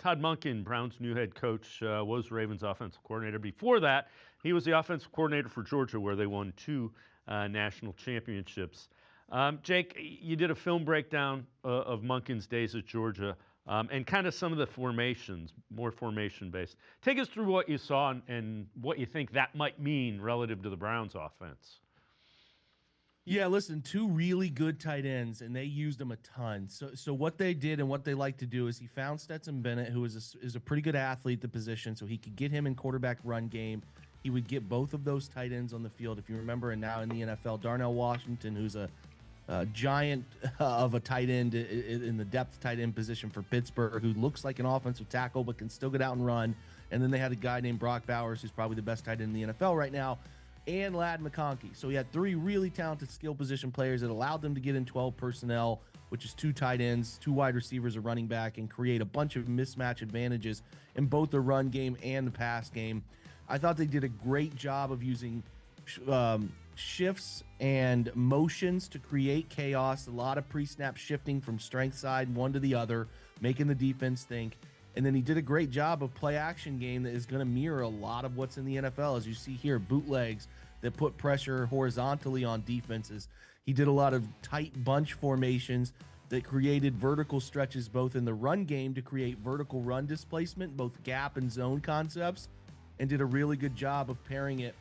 Todd Monken, Brown's new head coach, was Ravens offensive coordinator. Before that, he was the offensive coordinator for Georgia, where they won two national championships. Jake, you did a film breakdown of Monken's days at Georgia and kind of some of the formations, more formation based. Take us through what you saw and what you think that might mean relative to the Browns offense. Yeah, listen, two really good tight ends, and they used them a ton. So what they did and what they like to do is he found Stetson Bennett, who is a pretty good athlete at the position, so he could get him in quarterback run game. He would get both of those tight ends on the field. If you remember, and now in the NFL, Darnell Washington, who's a giant of a tight end in the depth tight end position for Pittsburgh, who looks like an offensive tackle but can still get out and run. And then they had a guy named Brock Bowers, who's probably the best tight end in the NFL right now, and Ladd McConkey. So he had three really talented skill position players that allowed them to get in 12 personnel, which is two tight ends, two wide receivers, a running back, and create a bunch of mismatch advantages in both the run game and the pass game. I thought they did a great job of using shifts and motions to create chaos, a lot of pre-snap shifting from strength side one to the other, making the defense think. And then he did a great job of play action game that is going to mirror a lot of what's in the NFL. As you see here, bootlegs that put pressure horizontally on defenses. He did a lot of tight bunch formations that created vertical stretches both in the run game to create vertical run displacement, both gap and zone concepts, and did a really good job of pairing it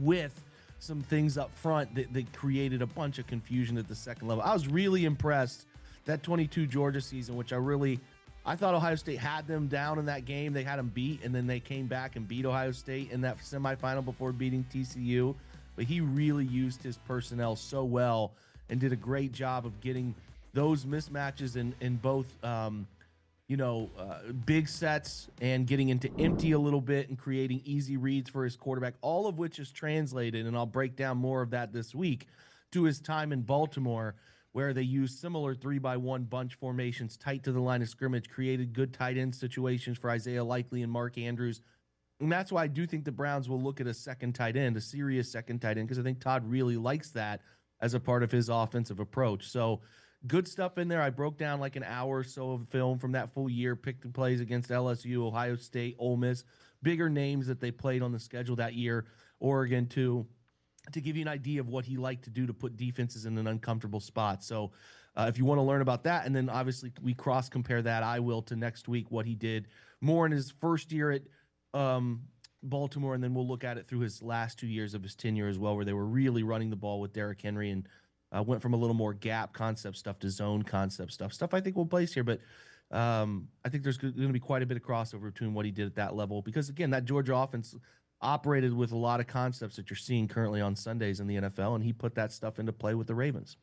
with some things up front that created a bunch of confusion at the second level. I was really impressed that 22 Georgia season, which I thought Ohio State had them down in that game. They had them beat, and then they came back and beat Ohio State in that semifinal before beating TCU. But he really used his personnel so well and did a great job of getting those mismatches in both big sets and getting into empty a little bit and creating easy reads for his quarterback, all of which is translated, and I'll break down more of that this week, to his time in Baltimore, where they used similar 3-by-1 bunch formations tight to the line of scrimmage, created good tight end situations for Isaiah Likely and Mark Andrews. And that's why I do think the Browns will look at a second tight end, a serious second tight end, because I think Todd really likes that as a part of his offensive approach. So good stuff in there. I broke down like an hour or so of film from that full year, picked the plays against LSU, Ohio State, Ole Miss, bigger names that they played on the schedule that year, Oregon too, to give you an idea of what he liked to do to put defenses in an uncomfortable spot. So if you want to learn about that, and then obviously we cross-compare that, I will, to next week, what he did more in his first year at Baltimore, and then we'll look at it through his last 2 years of his tenure as well, where they were really running the ball with Derrick Henry and went from a little more gap concept stuff to zone concept stuff I think will place here. But I think there's going to be quite a bit of crossover between what he did at that level, because, again, that Georgia offense operated with a lot of concepts that you're seeing currently on Sundays in the NFL, and he put that stuff into play with the Ravens.